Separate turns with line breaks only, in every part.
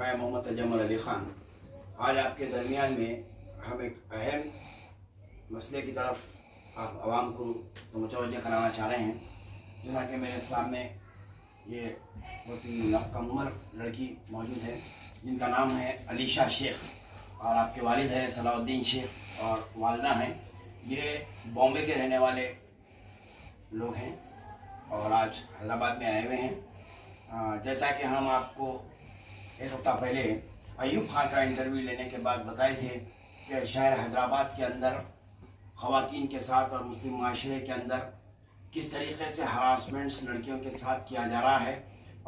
मैं मोहम्मद तजम्मुल अली ख़ान आज आपके दरमियान में हम एक अहम मसले की तरफ आप आवाम को मुतवज्जह कराना चाह रहे हैं। जैसा कि मेरे सामने ये बहुत ही नौकम्मर लड़की मौजूद है जिनका नाम है अलीशा शेख और आपके वालिद है सलाउद्दीन शेख और वालदा हैं। ये बॉम्बे के रहने वाले लोग हैं और आज हैदराबाद में आए हुए हैं। जैसा कि हम आपको एक हफ़्ता पहले अयूब खान का इंटरव्यू लेने के बाद बताए थे कि शहर हैदराबाद के अंदर ख़वातीन के साथ और मुस्लिम माशरे के अंदर किस तरीके से हरासमेंट्स लड़कियों के साथ किया जा रहा है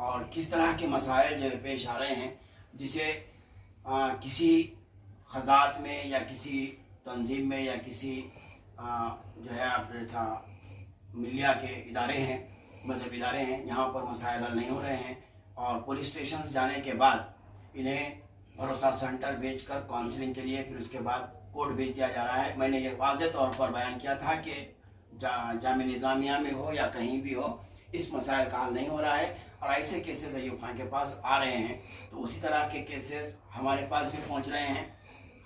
और किस तरह के मसाइल जो है पेश आ रहे हैं, जिसे किसी ख़ज़ात में या किसी तंजीम में या किसी जो है आप था मिलिया के इदारे हैं, मजहब इदारे हैं, यहाँ पर मसाइल हल नहीं हो रहे हैं और पुलिस स्टेशन जाने के बाद इन्हें भरोसा सेंटर भेजकर काउंसलिंग के लिए फिर उसके बाद कोर्ट भेज दिया जा रहा है। मैंने ये वाज़ेह तौर पर बयान किया था कि जामिया निज़ामिया में हो या कहीं भी हो, इस मसाइल का हल नहीं हो रहा है और ऐसे केसेस अयूब खान के पास आ रहे हैं तो उसी तरह के केसेस हमारे पास भी पहुंच रहे हैं,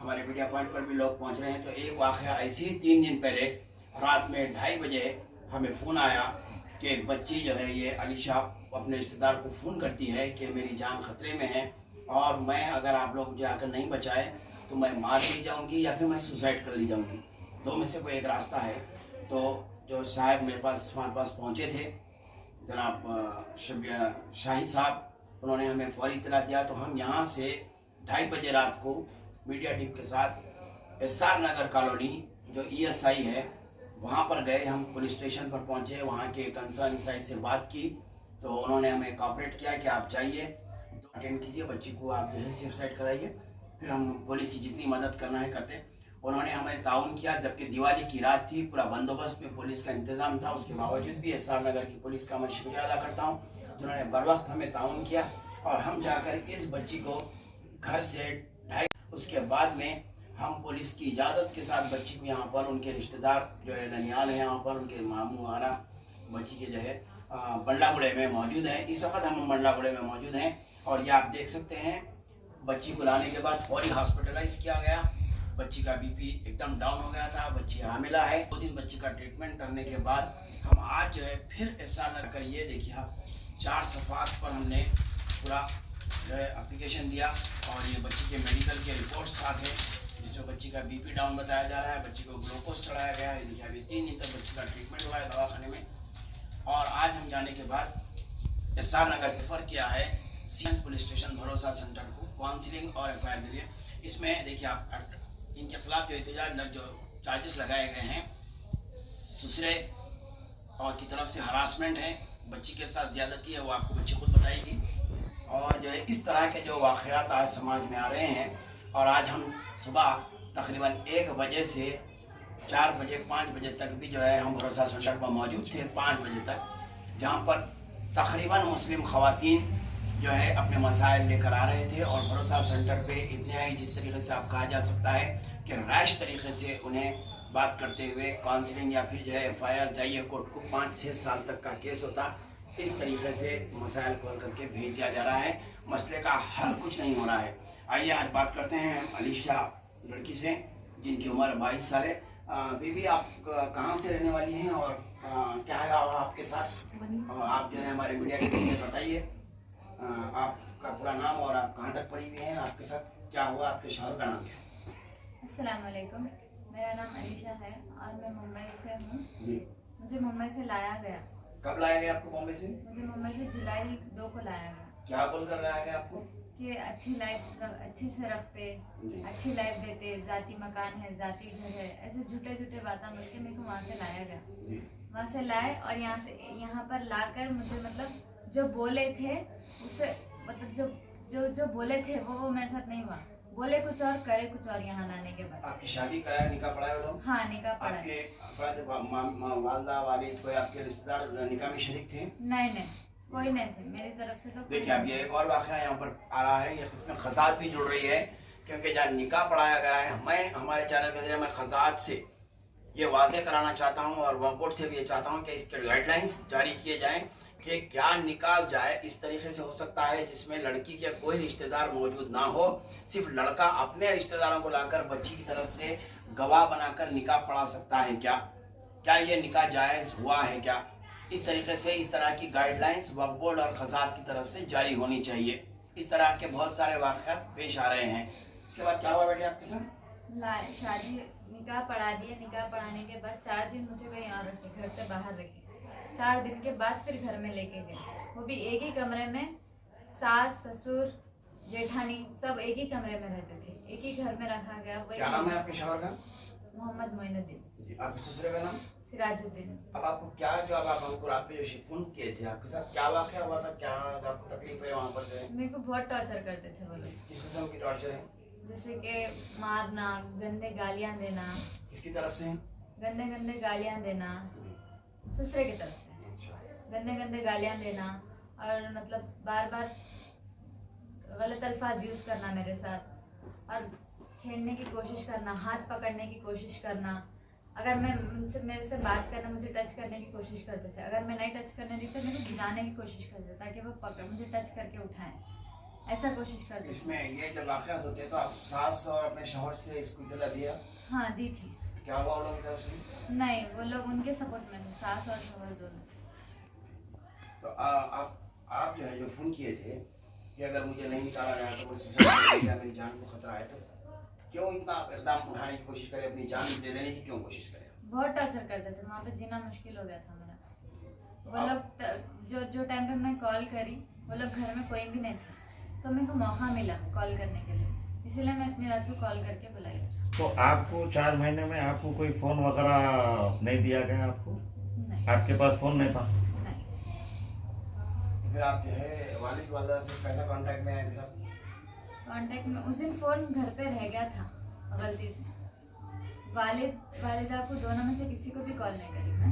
हमारे मीडिया पॉइंट पर भी लोग पहुंच रहे हैं। तो एक वाक़या ऐसे ही 3 दिन पहले रात में 2:30 बजे हमें फ़ोन आया कि एक बच्ची जो है ये अलीशा अपने रिश्तेदार को फ़ोन करती है कि मेरी जान ख़तरे में है और मैं अगर आप लोग मुझे आकर नहीं बचाए तो मैं मार दी जाऊंगी या फिर मैं सुसाइड कर ली जाऊंगी। दो में से कोई एक रास्ता है। तो जो साहब मेरे पास हमारे पास पहुंचे थे, जनाब शाहिद साहब, उन्होंने हमें फौरी इत्तला दिया। तो हम यहाँ से 2:30 बजे रात को मीडिया टीम के साथ एसआर नगर कॉलोनी जो ESI है वहाँ पर गए। हम पुलिस स्टेशन पर पहुँचे, वहाँ के कंसर्न साइड से बात की तो उन्होंने हमें कॉपरेट किया कि आप जाइए तो अटेंड कीजिए, बच्ची को आप जो है सेफ साइड कराइए, फिर हम पुलिस की जितनी मदद करना है करते। उन्होंने हमें ताउन किया, जबकि दिवाली की रात थी, पूरा बंदोबस्त में पुलिस का इंतज़ाम था। उसके बावजूद भी एसआर नगर की पुलिस का मैं शुक्रिया अदा करता हूँ जिन्होंने बर वक्त हमें ताउन किया और हम जाकर इस बच्ची को घर से 2:30 उसके बाद में हम पुलिस की इजाज़त के साथ बच्ची को यहाँ पर उनके रिश्तेदार जो है ननियाल है, यहाँ पर उनके मामू आरा बच्ची के जो है बंडलागुड़े में मौजूद है। इस वक्त हम बंडलागुड़े में मौजूद हैं और ये आप देख सकते हैं बच्ची को लाने के बाद फौरी हॉस्पिटलाइज किया गया। बच्ची का BP एकदम डाउन हो गया था, बच्ची हामिला है। 2 दिन बच्ची का ट्रीटमेंट करने के बाद हम आज जो है फिर ऐसा लग कर, ये देखिए आप 4 सफ़ात पर हमने पूरा जो है एप्लीकेशन दिया और ये बच्ची के मेडिकल के रिपोर्ट साथ है जिसमें बच्ची का BP डाउन बताया जा रहा है, बच्ची को ग्लूकोज चढ़ाया गया है। देखिए अभी 3 दिन तक बच्ची का ट्रीटमेंट हुआ है दवाखाने में और आज हम जाने के बाद एसआर नगर रेफर किया है सीएस पुलिस स्टेशन भरोसा सेंटर को काउंसलिंग और FIR के लिए। इसमें देखिए आप इनके खिलाफ जो एहतजाज जो चार्जेस लगाए गए हैं, ससुरे और की तरफ से हरासमेंट है, बच्ची के साथ ज़्यादती है, वो आपको बच्ची खुद बताएगी। और जो है इस तरह के जो वाक़यात आज समाज में आ रहे हैं और आज हम सुबह तकरीबन 1 बजे से 4 बजे 5 बजे तक भी जो है हम भरोसा सेंटर पर मौजूद थे 5 बजे तक, जहाँ पर तकरीबन मुस्लिम ख़वातीन जो है अपने मसाइल लेकर आ रहे थे और भरोसा सेंटर पे इतने ही जिस तरीके से आप कहा जा सकता है कि रैश तरीके से उन्हें बात करते हुए काउंसलिंग या फिर जो है FIR जाइए कोर्ट को 5-6 साल तक का केस होता, इस तरीके से मसाइल को हल करके भेज दिया जा रहा है। मसले का हल कुछ नहीं हो रहा है। आइए आज बात करते हैं अलीशा लड़की से जिनकी उम्र 22 साल है। बीबी, आप कहाँ से रहने वाली हैं और क्या है आपके साथ? और आप जो है हमारे मीडिया के लिए बताइए आपका पूरा नाम और आप कहाँ तक पढ़ी हुई हैं, आपके साथ क्या हुआ, आपके शौहर का नाम क्या है?
अस्सलाम वालेकुम, मेरा नाम अलीशा है और मैं मुंबई से हूँ। मुझे मुंबई से लाया गया।
कब लाया गया आपको मुंबई से?
मुझे मुंबई से जुलाई 2 को लाया गया।
क्या बोलकर लाया गया आपको?
कि अच्छी लाइफ अच्छी से रखते, अच्छी लाइफ देते, जाती मकान है, जाती घर है, ऐसे झूठे झूठे बातें मिल के मेरे को वहाँ से लाया गया। वहाँ से लाए और यहाँ पर लाकर मुझे मतलब जो बोले थे उससे मतलब जो बोले थे वो मेरे साथ नहीं हुआ। बोले कुछ और करे कुछ और। यहाँ लाने के बाद
आपकी शादी कराया, निकाह पढ़ाया?
हाँ, निकाह पढ़ा।
आपके वालदा वालिद कोई आपके रिश्तेदार निकाह में शरीक थे?
नहीं, कोई नहीं थे मेरी तरफ से। तो
देखिए अब ये एक और वाक़या यहाँ पर आ रहा है, इसमें ख़ज़ात भी जुड़ रही है क्योंकि जहाँ निकाह पढ़ाया गया है, मैं हमारे चैनल के जरिए मैं ख़ज़ात से ये वाज़ेह कराना चाहता हूँ और वक्फ बोर्ड से भी ये चाहता हूँ कि इसके गाइडलाइंस जारी किए जाएँ कि क्या निकाह जाए इस तरीके से हो सकता है जिसमें लड़की के कोई रिश्तेदार मौजूद ना हो, सिर्फ लड़का अपने रिश्तेदारों को लाकर बच्ची की तरफ से गवाह बनाकर निकाह पढ़ा सकता है क्या? क्या ये निकाह जायज़ हुआ है क्या? इस तरीके से इस तरह की गाइडलाइंस वक्फ बोर्ड और खज़ात की तरफ से जारी होनी चाहिए। इस तरह के बहुत सारे वाक़यात पेश आ रहे हैं। उसके बाद क्या हुआ बेटे आपके साथ?
शादी निकाह पढ़ा दिया। निकाह पढ़ाने के बाद 4 दिन मुझे कहीं और रखे, घर से बाहर रखे। 4 दिन के बाद फिर घर में लेके गए, वो भी एक ही कमरे में। सास ससुर जेठानी सब एक ही कमरे में रहते थे, एक ही घर में रखा गया।
क्या नाम है आपके शौहर का?
मोहम्मद मोइनुद्दीन।
आपके ससुर का नाम?
सिराजुद्दीन।
अब आपको क्या जब आप हमको रात में जो शिफ्ट किए थे आपके साथ क्या वाक़या हुआ था? क्या आपको तकलीफ है वहाँ पर जो है?
मेरे को बहुत टॉर्चर करते थे वो लोग।
किस किस्म की टॉर्चर है?
जैसे कि मारना, गंदे गालियाँ देना।
किसकी तरफ से?
गंदे गंदे गालियाँ देना, ससुरे की तरफ से गंदे गंदे गालियाँ देना, और मतलब बार बार गलत अल्फाज यूज़ करना मेरे साथ, और छेड़ने की कोशिश करना, हाथ पकड़ने की कोशिश करना। अगर मैं उनसे मेरे से बात करना, मुझे टच करने की कोशिश करते थे। अगर मैं नहीं टच करने दी तो मेरे को गिराने की कोशिश करते थे ताकि वो पकड़ मुझे टच करके उठाएं, ऐसा कोशिश करते थे।
इसमें ये जब वाक़यात होते हैं तो आप सास और अपने शौहर से इसको इतला दिया?
हाँ दी थी।
क्या हुआ उन लोगों की तरफ से?
नहीं, वो लोग उनके सपोर्ट में थे, सास और शौहर दोनों।
तो आप जो है जो फ़ोन किए थे कि अगर मुझे नहीं निकाला जाए तो मुझे मेरी जान को खतरा है, तो क्यों इतना इक़दाम उठाने की कोशिश करें, अपनी जान दे देने की क्यों कोशिश करें?
बहुत टॉर्चर करते थे, वहाँ पे जीना मुश्किल हो गया था मेरा। वो लोग जो टाइम पे मैं कॉल करी, वो लोग घर में कोई भी नहीं था, तो मेरे को मौका मिला कॉल करने के लिए, इसीलिए मैं इतनी रात को कॉल करके बुलाई।
तो आपको 4 महीने में आपको कोई फ़ोन वगैरह नहीं दिया गया? आपको
नहीं।
आपके पास फ़ोन नहीं था?
नहीं।
तो फिर आप जो है वालिद वालदा से कैसा कांटेक्ट में आए? फिर आप
कांटेक्ट में उस दिन फ़ोन घर पे रह गया था गलती से। वालिदा को दोनों में से किसी को भी कॉल नहीं करी मैं।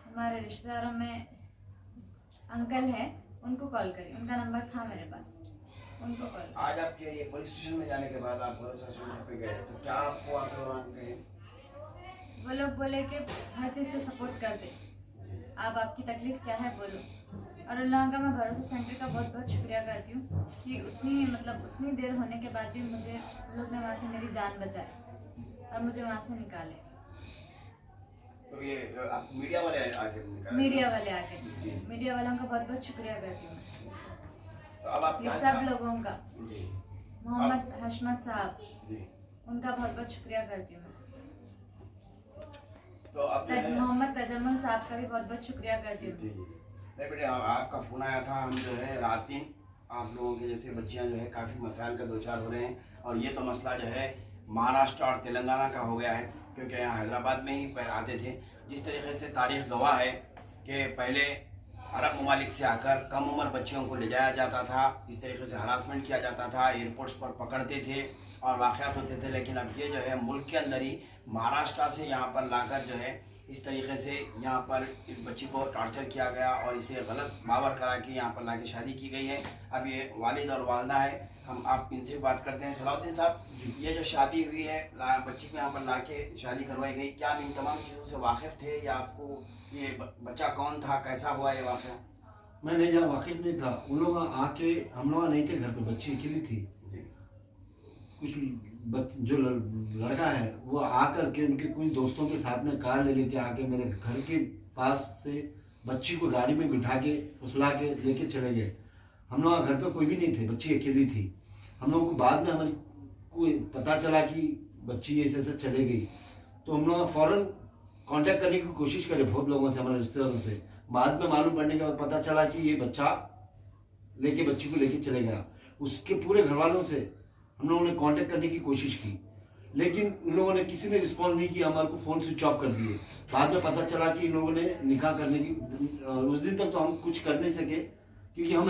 हमारे रिश्तेदारों में अंकल है, उनको कॉल करी, उनका नंबर था मेरे पास, उनको कॉल।
आज आपके ये पुलिस स्टेशन में जाने के बाद आप भरोसा सेंटर पे गए, तो क्या आपको आप वहाँ कहे?
वो लोग बोले कि हर चीज़ से सपोर्ट कर दे, आप आपकी तकलीफ क्या है बोलो। और उन लोगों का मैं भरोसा सेंटर का बहुत बहुत शुक्रिया करती हूँ कि उतनी देर होने के बाद भी मुझे उन लोग ने वहाँ से मेरी जान बचाई और मुझे वहाँ से निकाले।
तो ये आप मीडिया वाले आके निकाले?
मीडिया वाले आके, मीडिया वालों का बहुत बहुत शुक्रिया करती हूँ।
तो अब आप
ये
क्या
सब लोगों का,
जी
मोहम्मद हशमत साहब,
जी,
उनका बहुत बहुत शुक्रिया करती हूँ।
तो अब जो है
मोहम्मद तजम्मुल साहब का भी बहुत बहुत शुक्रिया करती हूँ।
जी नहीं बेटे, आपका फ़ोन आया था, हम जो है रात दिन आप लोगों के जैसे बच्चियां जो है काफ़ी मसाइल का दो चार हो रहे हैं, और ये तो मसला जो है महाराष्ट्र और तेलंगाना का हो गया है, क्योंकि यहाँ हैदराबाद में ही आते थे। जिस तरीके से तारीख़ गवाह है कि पहले अरब ममालिक से आकर कम उम्र बच्चियों को ले जाया जाता था, इस तरीके से हरासमेंट किया जाता था, एयरपोर्ट्स पर पकड़ते थे और वाक़यात होते थे। लेकिन अब ये जो है मुल्क के अंदर ही महाराष्ट्र से यहाँ पर लाकर जो है इस तरीके से यहाँ पर इस बच्ची को टॉर्चर किया गया और इसे गलत बावर करा के यहाँ पर लाके शादी की गई है। अब ये वालिद और वालदा है, हम आप इनसे बात करते हैं। सलाउद्दीन साहब, ये जो शादी हुई है, बच्ची को यहाँ पर लाके शादी करवाई गई, क्या आप इन तमाम चीज़ों से वाकिफ़ थे, या आपको ये बच्चा कौन था, कैसा हुआ ये वाक़या?
मैं नहीं जहाँ वाकिफ नहीं था, उन लोग आके, हम लोग नहीं थे घर पे, बच्ची अकेली थी। कुछ जो लड़का है वो आकर के उनके कुछ दोस्तों के साथ में कार ले लेके आके मेरे घर के पास से बच्ची को गाड़ी में बिठा के फुसला के लेके चले गए। हम लोग घर पे कोई भी नहीं थे, बच्ची अकेली थी। हम लोगों को बाद में हमारे को पता चला कि बच्ची ऐसे ऐसे चले गई, तो हम लोग फ़ौरन कांटेक्ट करने की कोशिश करे बहुत लोगों से, हमारे रिश्तेदारों से। बाद में मालूम पड़ने के बाद पता चला कि ये बच्चा बच्ची को लेके चले गया। उसके पूरे घर वालों से हम लोगों ने कांटेक्ट करने की कोशिश की, लेकिन उन लोगों ने किसी ने रिस्पॉन्स नहीं किया, हमारे को फ़ोन स्विच ऑफ कर दिए। बाद में पता चला कि इन लोगों ने निकाह करने की, उस दिन तक तो हम कुछ कर नहीं सके क्योंकि हम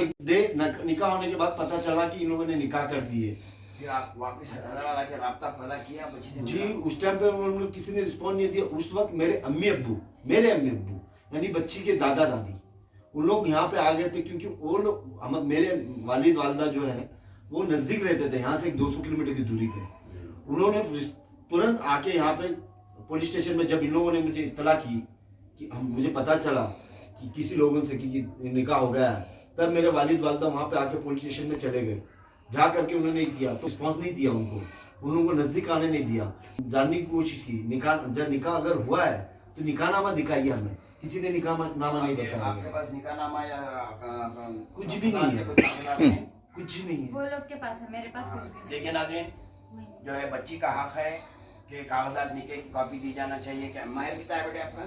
निकाह होने के बाद पता चला कि इन लोगों ने निकाह कर दिए।
फिर आप वापस हैदराबाद आके राब्ता पैदा किया बच्ची से?
जी, उस टाइम पे हम लोग किसी ने रिस्पॉन्स नहीं दिया। उस वक्त मेरे अम्मी अब्बू यानी बच्ची के दादा दादी, उन लोग यहाँ पे आ गए थे, क्योंकि वो लोग मेरे वालिद वालदा जो है वो नज़दीक रहते थे, यहाँ से 200 किलोमीटर की दूरी पे। उन्होंने तुरंत आके यहाँ पे पुलिस स्टेशन में, जब इन लोगों ने मुझे इत्तला की कि मुझे पता चला कि किसी लोगों से कि निकाह हो गया है, तब मेरे वालिद वालदा वहाँ पे आके पुलिस स्टेशन में चले गए। जा करके उन्होंने किया तो रिस्पॉन्स नहीं दिया उनको, उन लोगों को नज़दीक आने नहीं दिया, जानने की कोशिश की। जब निकाह अगर हुआ है तो निकाहनामा दिखाइए हमें, किसी ने निकाहनामा नहीं बताया।
आपके पास निकाहनामा या
कुछ भी नहीं है, कुछ नहीं है।
वो लोग के पास है, मेरे पास कुछ भी नहीं।
देखिए नाज़रीन, जो है बच्ची का हक है कि कागजात निकाह की कॉपी दी जाना चाहिए। क्या महर कितना है बेटे आपका?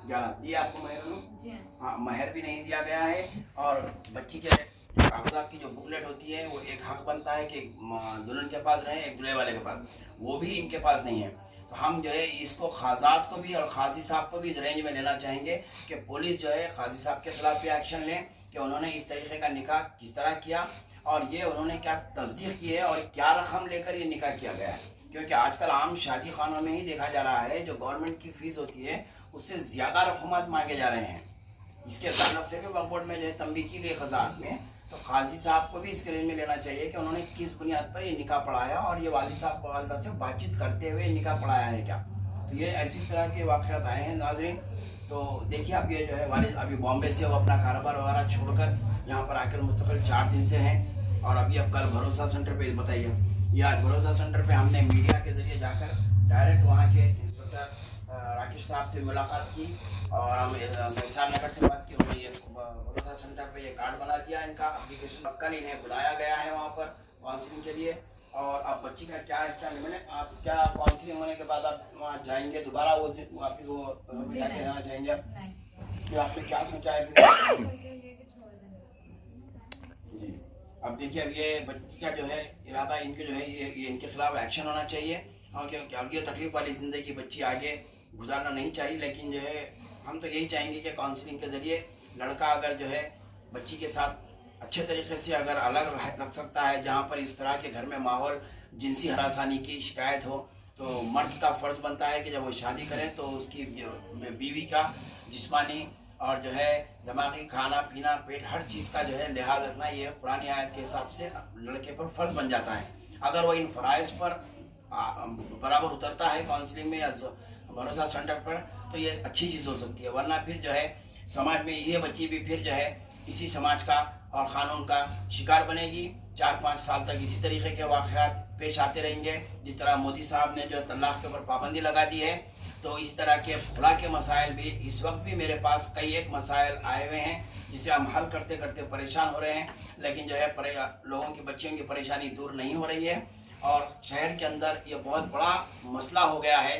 11 दिया आपको महर?
जी
हाँ, महर भी नहीं दिया गया है। और बच्ची के कागजात की जो बुकलेट होती है वो एक हक बनता है कि दुल्हन के पास रहे, एक दूल्हे वाले के पास, वो भी इनके पास नहीं है। तो हम जो है इसको खाजात को भी और खाजी साहब को भी इस रेंज में लेना चाहेंगे कि पुलिस जो है खाजी साहब के खिलाफ भी एक्शन लें कि उन्होंने इस तरीके का निकाह किस तरह किया और ये उन्होंने क्या तस्दीक की है और क्या रकम लेकर ये निकाह किया गया है। क्योंकि आजकल आम शादी खानों में ही देखा जा रहा है जो गवर्नमेंट की फीस होती है उससे ज़्यादा रकूमत मांगे जा रहे हैं। इसके ताल्लुक से भी वक्फ बोर्ड में जो है तंबीह की गई खजात में, तो काजी साहब को भी इस रेंज में लेना चाहिए कि उन्होंने किस बुनियाद पर ये निकाह पढ़ाया और ये वालिद साहब वालिदा से बातचीत करते हुए निकाह पढ़ाया है क्या। तो ये ऐसी तरह के वाक़यात आए हैं नाज़रीन। तो देखिए अब ये जो है वालिद अभी बॉम्बे से वो अपना कारोबार वगैरह छोड़कर यहाँ पर आकर मुस्तकिल 4 दिन से हैं और अभी अब कल भरोसा सेंटर पे बताइए, ये आज भरोसा सेंटर पे हमने मीडिया के जरिए जाकर डायरेक्ट वहाँ के इंस्पेक्टर राकेश साहब से मुलाकात की और हम एहसान नगर से बात की। उन्होंने ये भरोसा सेंटर पे ये कार्ड बना दिया इनका एप्लीकेशन, कल इन्हें बुलाया गया है वहाँ पर काउंसलिंग के लिए। और अब बच्ची का क्या इसका मैंने आप क्या काउंसलिंग होने के बाद आप वहाँ जाएंगे दोबारा वो वापस वो बिठा के रहना चाहेंगे आप? फिर आपने क्या सोचा है जी? अब देखिए अब ये बच्ची का जो है इरादा इनके जो है ये इनके खिलाफ एक्शन होना चाहिए और क्योंकि ये तकलीफ वाली ज़िंदगी बच्ची आगे गुजारना नहीं चाहिए। लेकिन जो है हम तो यही चाहेंगे कि काउंसलिंग के ज़रिए लड़का अगर जो है बच्ची के साथ अच्छे तरीके से अगर अलग रख सकता है, जहाँ पर इस तरह के घर में माहौल जिनसी हरासानी की शिकायत हो, तो मर्द का फ़र्ज़ बनता है कि जब वो शादी करें तो उसकी बीवी का जिस्मानी और जो है दिमागी खाना पीना पेट हर चीज़ का जो है लिहाज रखना, ये पुरानी आयत के हिसाब से लड़के पर फ़र्ज़ बन जाता है। अगर वो इन फ़राइज़ पर बराबर उतरता है काउंसलिंग में या भरोसा सेंटर पर तो ये अच्छी चीज़ हो सकती है। वरना फिर जो है समाज में ये बच्ची भी फिर जो है इसी समाज का और क़ानून का शिकार बनेगी। 4-5 साल तक इसी तरीके के वाक़यात पेश आते रहेंगे। जिस तरह मोदी साहब ने जो तलाक़ के ऊपर पाबंदी लगा दी है, तो इस तरह के खुला के मसाइल भी इस वक्त भी मेरे पास कई एक मसाइल आए हुए हैं जिसे हम हल करते करते परेशान हो रहे हैं। लेकिन जो है लोगों की बच्चियों की परेशानी दूर नहीं हो रही है और शहर के अंदर ये बहुत बड़ा मसला हो गया है।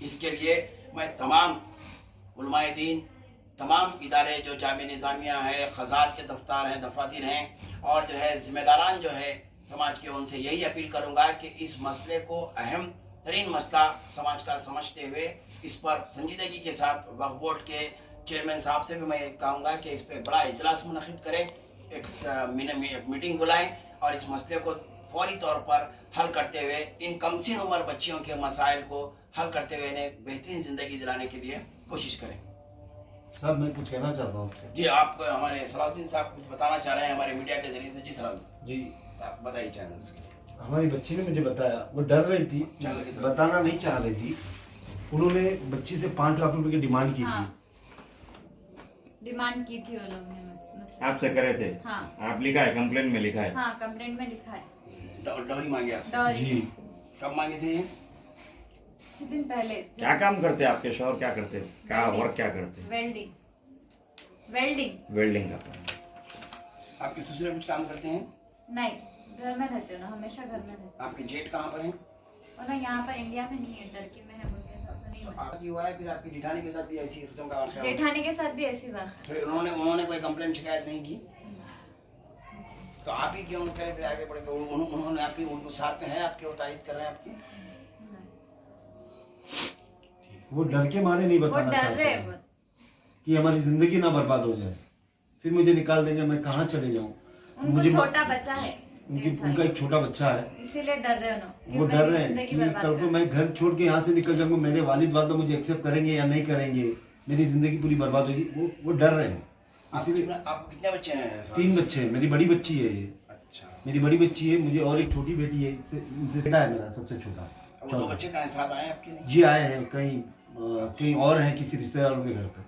इसके लिए मैं तमाम उलमाए दीन, तमाम इदारे जो जामिया निज़ामिया है, खजात के दफ्तार हैं, दफातर हैं और जो है ज़िम्मेदारान जो है समाज के, उनसे यही अपील करूँगा कि इस मसले को अहम तरीन मसला समाज का समझते हुए इस पर संजीदगी के साथ वक्फ बोर्ड के चेयरमैन साहब से भी मैं कहूँगा कि इस पर बड़ा इजलास मुनक़िद करें, एक मीटिंग बुलाएं और इस मसले को फौरी तौर पर हल करते हुए इन कमसिन उम्र बच्चियों के मसाइल को हल करते हुए इन्हें बेहतरीन ज़िंदगी दिलाने के लिए कोशिश करें।
साहब मैं कुछ कहना चाहता हूँ
जी, आप हमारे सलाहुद्दीन साहब कुछ बताना चाह रहे हैं हमारे मीडिया के जरिए से। जी सलाहुद्दीन
जी,
आप बताइए चैनल से।
हमारी बच्ची ने मुझे बताया, वो डर रही थी, बताना नहीं चाह रही थी। उन्होंने बच्ची से 5 लाख रुपए की डिमांड की थी।
डिमांड की थी वो लोग ने मुझसे।
आपसे करे थे?
हाँ।
आप लिखा है, कंप्लेंट में लिखा है?
हाँ, कंप्लेंट में लिखा है।
डॉरी मांगे आपसे?
डॉरी।
जी।
कब मांगे थे ये?
कुछ दिन पहले।
क्या काम करते हैं आपके शौहर? क्या करते हैं? क्या वर्क क्या करते हैं? वेल्डिंग का काम।
आपके ससुर कुछ काम करते हैं?
नहीं, घर में रहते हो ना, हमेशा घर में रहते
आपके जेठ कहाँ पर हैं?
हो ना, यहाँ पर इंडिया में नहीं है, टर्की में है। मुझे ससुर नहीं है।
आपकी हुआ है, फिर आपकी जेठानी के साथ भी ऐसी किस्म का वाक़या हुआ?
जेठानी के साथ भी ऐसी बात।
फिर उन्होंने कोई कंप्लेंट शिकायत नहीं की? तो आप ही क्यों करें फिर आगे बढ़े? उन्होंने आपकी उनको साथ में है आपके, वो तायद कर रहे हैं आपकी?
वो डर के मारे नहीं बताना चाहते कि हमारी जिंदगी ना बर्बाद हो जाए, फिर मुझे निकाल देंगे, मैं कहाँ चले जाऊँ।
मुझे छोटा बच्चा है,
उनका एक छोटा बच्चा है,
इसीलिए डर रहे हो।
वो डर रहे हैं कि कल को मैं घर छोड़ के यहाँ से निकल जाऊंगा, मेरे वालिद वालदा मुझे एक्सेप्ट करेंगे या नहीं करेंगे, मेरी जिंदगी पूरी बर्बाद होगी। वो डर रहे हैं। इसीलिए
आपको कितने बच्चे हैं?
3 बच्चे हैं। मेरी बड़ी बच्ची है ये।
अच्छा,
मेरी बड़ी बच्ची है, मुझे और एक छोटी बेटी है, इनसे बेटा है मेरा सबसे छोटा।
2 बच्चे कहाँ साथ आए आपके?
जी आए हैं, कहीं और हैं किसी रिश्तेदारों के घर पे।